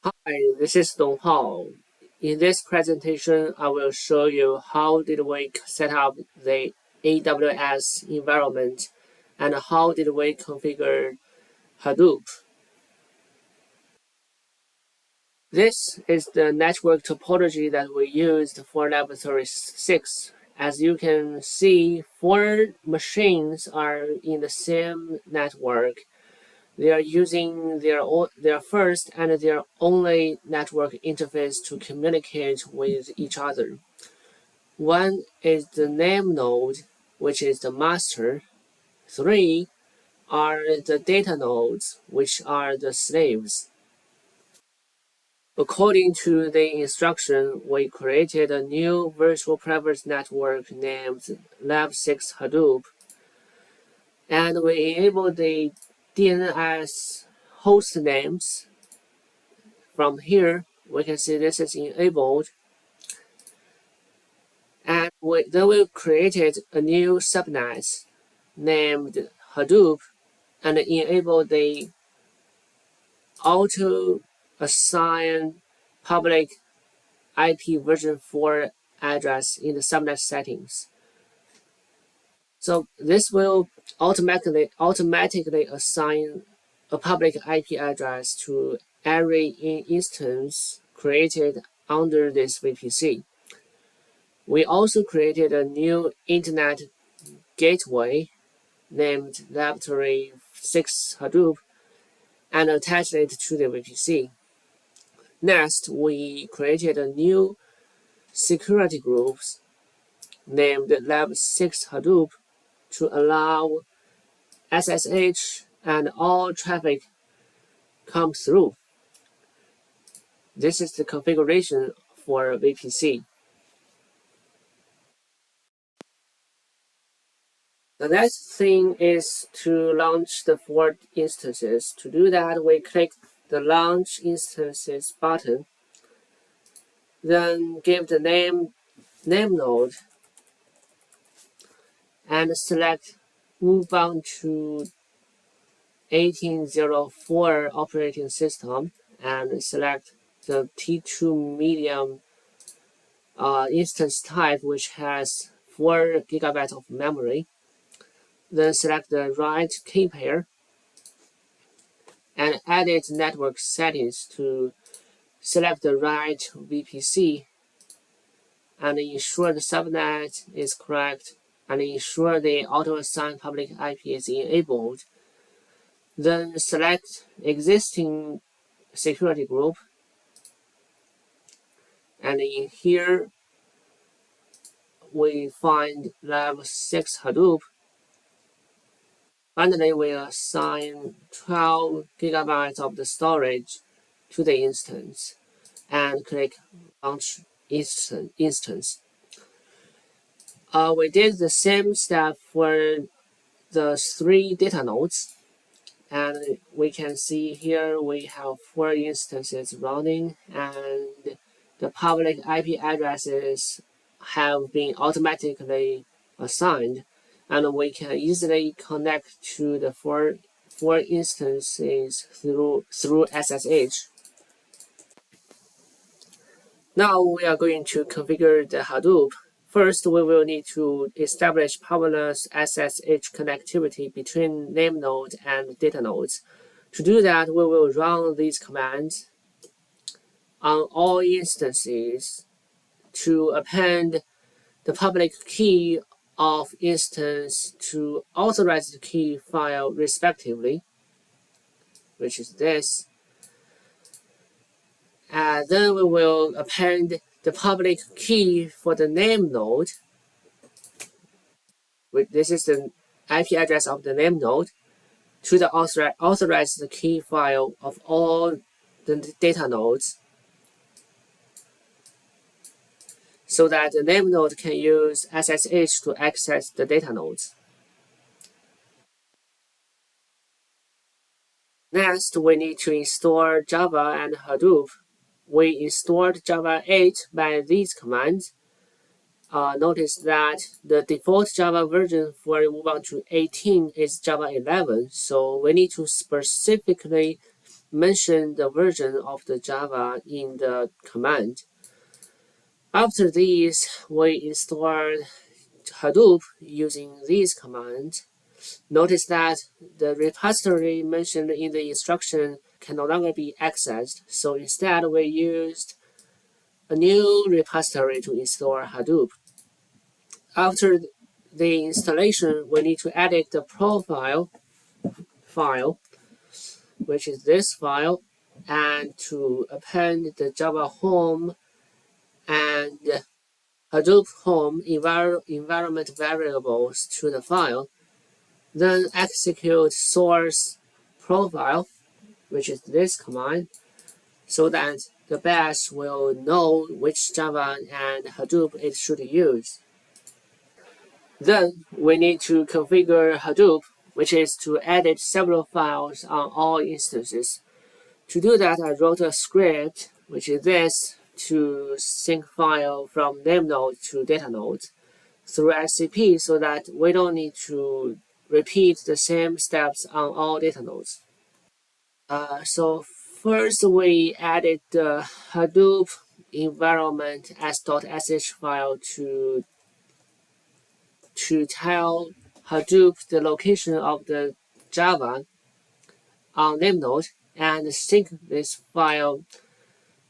Hi, this is Donghao. In this presentation, I will show you how did we set up the AWS environment and how did we configure Hadoop. This is the network topology that we used for Laboratory 6. As you can see, four machines are in the same network. They are using their first and their only network interface to communicate with each other. One is the name node, which is the master. Three are the data nodes, which are the slaves. According to the instruction, we created a new virtual private network named Lab6 Hadoop, and we enabled the DNS host names. From here, we can see this is enabled, and then we created a new subnet named Hadoop and enable the auto assign public IP version 4 address in the subnet settings. So this will automatically assign a public IP address to every instance created under this VPC. We also created a new internet gateway named Laboratory 6 Hadoop and attached it to the VPC. Next, we created a new security groups named Lab6 Hadoop to allow SSH and all traffic come through. This is the configuration for VPC. The next thing is to launch the four instances. To do that, we click the Launch Instances button, then give the name node, and select Move on to 1804 operating system, and select the T2 medium instance type, which has 4 GB of memory. Then select the right key pair and edit network settings to select the right VPC and ensure the subnet is correct and ensure the auto-assign public IP is enabled. Then select existing security group, and in here we find Lab6 Hadoop. Finally, we assign 12 GB of the storage to the instance and click Launch Instance. We did the same step for the 3 data nodes, and we can see here we have 4 instances running, and the public IP addresses have been automatically assigned, and we can easily connect to the four instances through SSH. Now we are going to configure the Hadoop. First, we will need to establish powerless SSH connectivity between name node and data nodes. To do that, we will run these commands on all instances to append the public key of instance to authorized key file respectively, which is this. And then we will append the public key for the name node. This is the IP address of the name node to the authorized key file of all the data nodes, so that the name node can use SSH to access the data nodes. Next, we need to install Java and Hadoop. We installed Java 8 by these commands. Notice that the default Java version for Ubuntu 18 is Java 11, so we need to specifically mention the version of the Java in the command. After this, we installed Hadoop using this command. Notice that the repository mentioned in the instruction can no longer be accessed, so instead we used a new repository to install Hadoop. After the installation, we need to edit the profile file, which is this file, and to append the Java home and Hadoop home environment variables to the file. Then execute source profile, which is this command, so that the bash will know which Java and Hadoop it should use. Then we need to configure Hadoop, which is to edit several files on all instances. To do that, I wrote a script, which is this, to sync file from name node to data node through SCP so that we don't need to repeat the same steps on all data nodes. So first we added the Hadoop environment s.sh file to tell Hadoop the location of the Java on name node and sync this file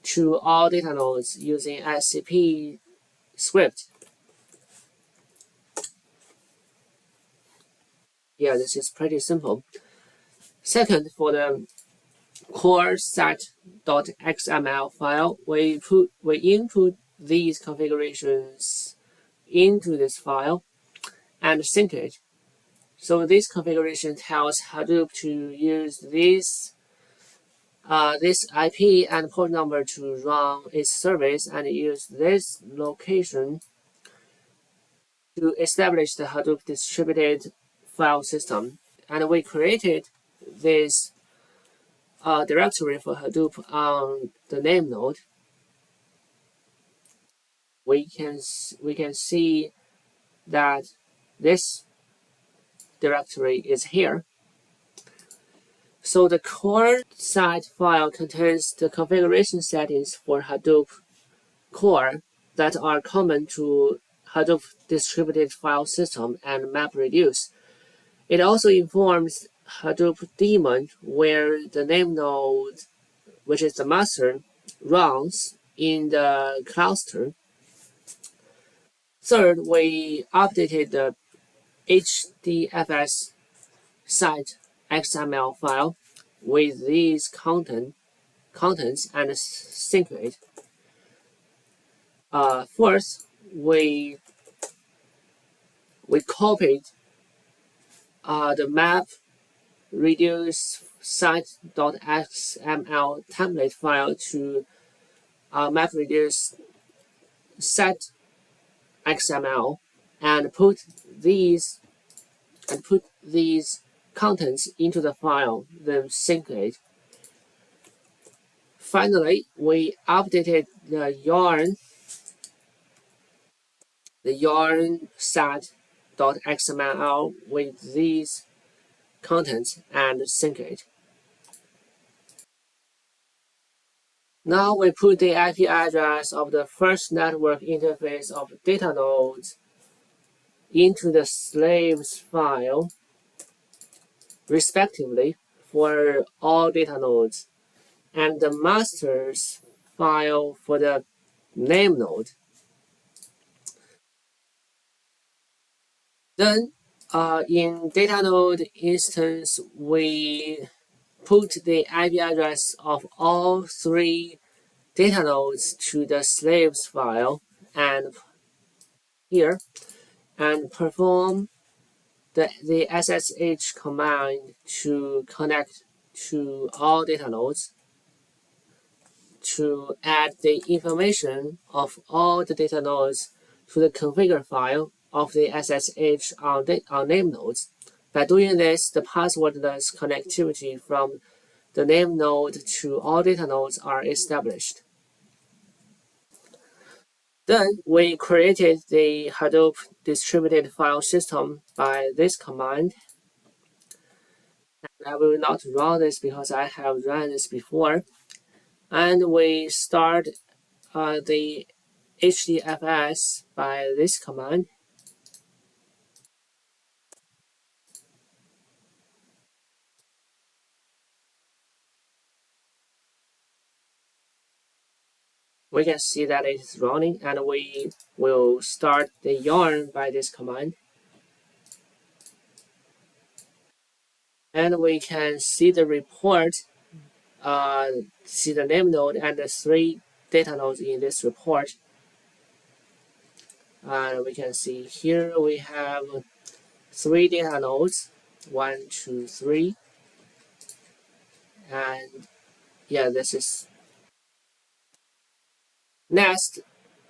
to all data nodes using SCP script. Yeah, this is pretty simple. Second, for the core set.xml file, we input these configurations into this file and sync it. So this configuration tells Hadoop to use this IP and port number to run its service and use this location to establish the Hadoop distributed file system. And we created this directory for Hadoop on the name node. We can see that this directory is here. So the core site file contains the configuration settings for Hadoop core that are common to Hadoop distributed file system and MapReduce. It also informs Hadoop daemon where the name node, which is the master, runs in the cluster. Third, we updated the HDFS site XML file with these contents and sync it. Fourth, we copied the map reduce site.xml template file to MapReduce set XML and put these contents into the file, then sync it. Finally, we updated the yarn set.xml with these contents and sync it. Now we put the IP address of the first network interface of data nodes into the slaves file, respectively, for all data nodes, and the master's file for the name node. Then, in data node instance, we put the IP address of all three data nodes to the slaves file and here and perform the SSH command to connect to all data nodes to add the information of all the data nodes to the configure file of the SSH on name nodes. By doing this, the passwordless connectivity from the name node to all data nodes are established. Then we created the Hadoop distributed file system by this command. I will not run this because I have run this before. And we start the HDFS by this command. We can see that it is running, and we will start the yarn by this command. And we can see the report, see the name node and the 3 data nodes in this report. And we can see here we have 3 data nodes, 1, 2, 3. And yeah, this is next.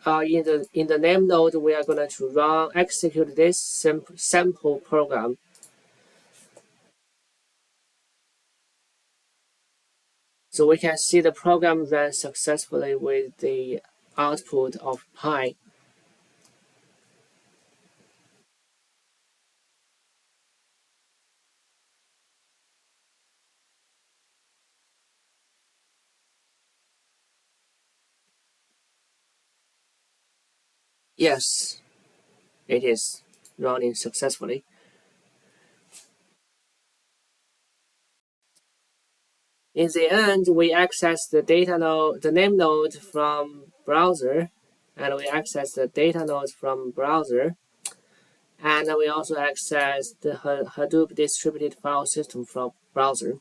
In the name node, we are going to execute this sample program. So we can see the program ran successfully with the output of pi. Yes, it is running successfully. In the end, we access the data node, the name node from browser, and we access the data nodes from browser, and we also access the Hadoop distributed file system from browser.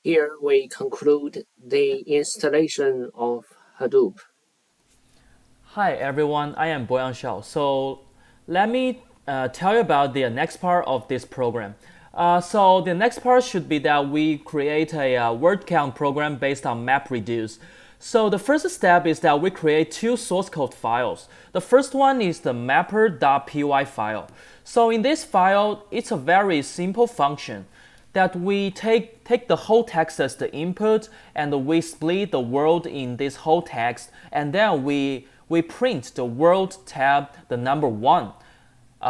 Here we conclude the installation of Hadoop. Hi everyone, I am Boyang Xiao. So let me tell you about the next part of this program. So the next part should be that we create a word count program based on MapReduce. So the first step is that we create 2 source code files. The first one is the mapper.py file. So in this file, it's a very simple function that we take the whole text as the input, and we split the world in this whole text, and then we print the world tab, the number 1,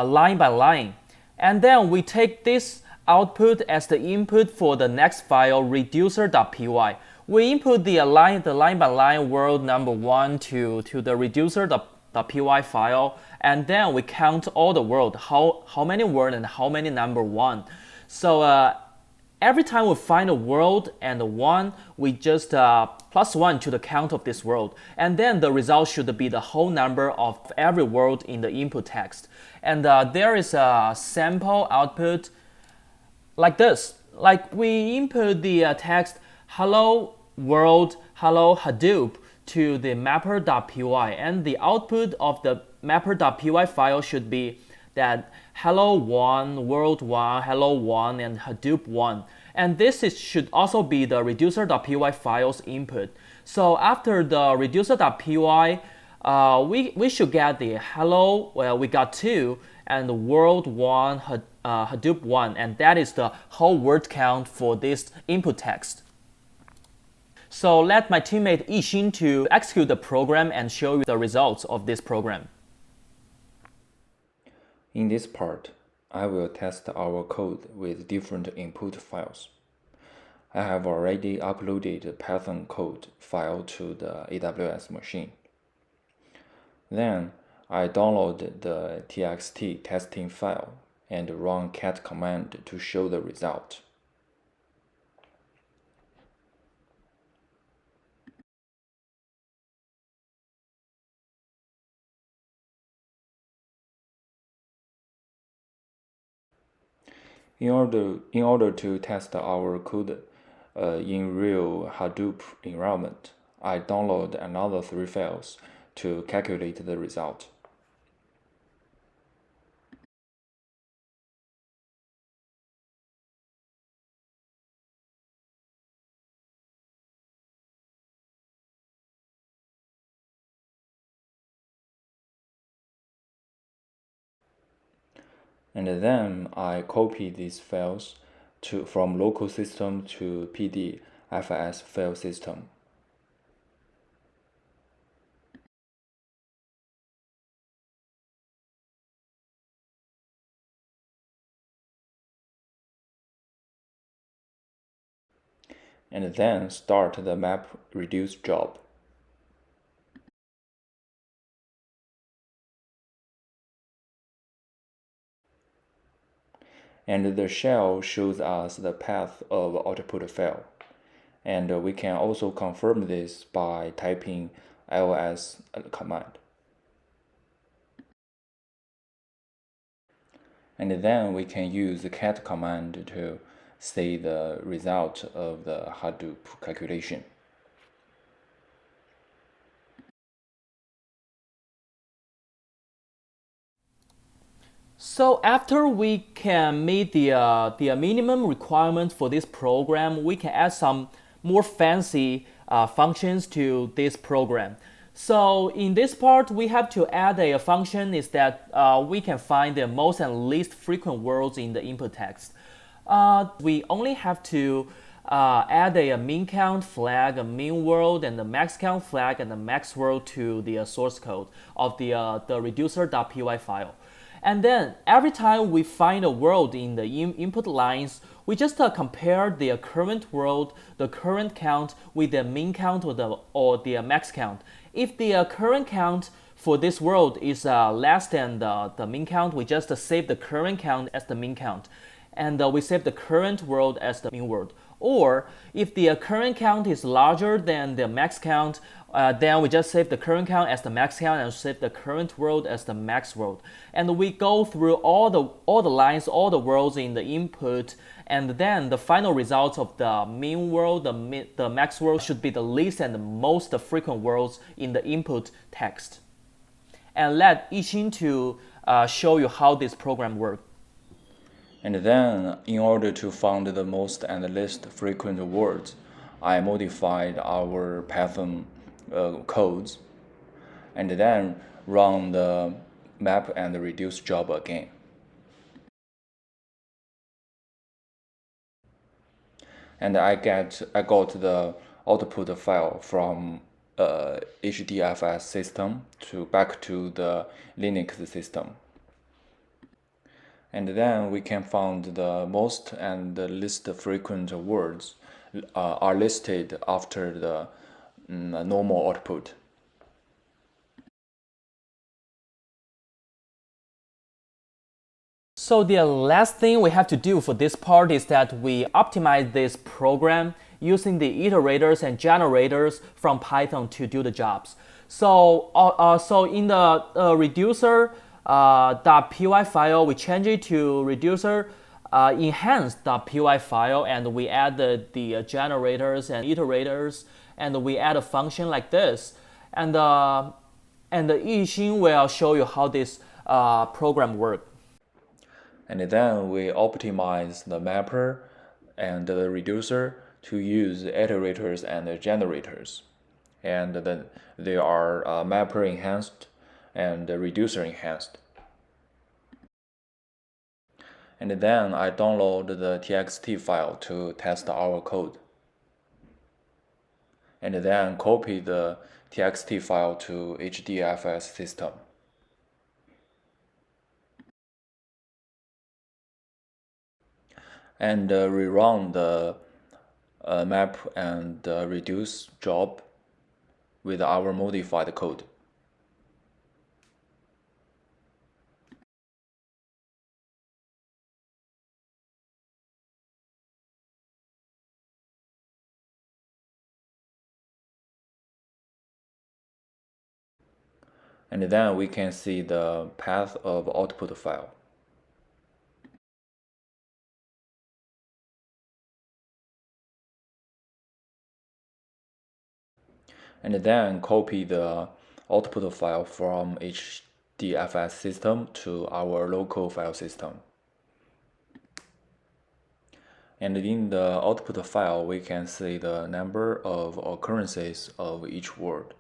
line by line. And then we take this output as the input for the next file, reducer.py. We input the line by line world number 1 to the reducer.py file, and then we count all the world, how many word and how many number 1. So every time we find a world and a 1, we just plus 1 to the count of this world. And then the result should be the whole number of every world in the input text. And there is a sample output like this. Like we input the text hello world, hello Hadoop to the mapper.py. And the output of the mapper.py file should be that hello 1, world 1, hello 1, and Hadoop 1. And this should also be the reducer.py file's input. So after the reducer.py, we should get the hello, well, we got 2, and the world 1, Hadoop 1, and that is the whole word count for this input text. So let my teammate Yixing to execute the program and show you the results of this program. In this part, I will test our code with different input files. I have already uploaded Python code file to the AWS machine. Then I download the txt testing file and run cat command to show the result. In order to test our code in real Hadoop environment, I download another 3 files to calculate the result. And then I copy these files from local system to PDFS file system. and then start the map reduce job. And the shell shows us the path of output file. And we can also confirm this by typing ls command. And then we can use the cat command to see the result of the Hadoop calculation. So after we can meet the minimum requirements for this program, we can add some more fancy functions to this program. So in this part, we have to add a function is that we can find the most and least frequent words in the input text. We only have to add a min count flag, a min word, and a max count flag, and a max word to the source code of the reducer.py file. And then every time we find a word in the input lines, we just compare the current word, the current count with the min count or the max count. If the current count for this word is less than the min count, we just save the current count as the min count. And we save the current word as the min word. Or if the current count is larger than the max count, then we just save the current count as the max count and save the current word as the max word. And we go through all the lines, all the words in the input, and then the final result of the min word, the max word should be the least and the most frequent words in the input text. And let Yixing to show you how this program works. And then, in order to find the most and least frequent words, I modified our Python codes, and then run the map and reduce job again. And I got the output file from HDFS system back to the Linux system. And then we can find the most and the least frequent words are listed after the normal output. So the last thing we have to do for this part is that we optimize this program using the iterators and generators from Python to do the jobs. So in the reducer .py file, we change it to reducer enhanced.py file, and we add the generators and iterators, and we add a function like this. And Yixing will show you how this program works. And then we optimize the mapper and the reducer to use iterators and generators. And then they are mapper enhanced and reducer enhanced. And then I download the txt file to test our code. And then copy the txt file to HDFS system. And rerun the map and reduce job with our modified code. And then we can see the path of output file. And then copy the output file from HDFS system to our local file system. And in the output file, we can see the number of occurrences of each word.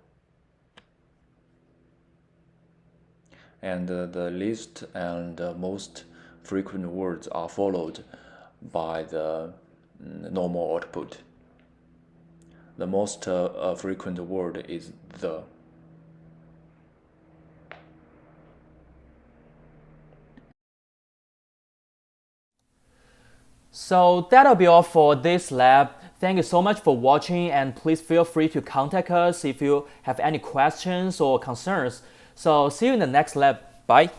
And the least and most frequent words are followed by the normal output. The most frequent word is the. So that'll be all for this lab. Thank you so much for watching, and please feel free to contact us if you have any questions or concerns. So see you in the next lab. Bye.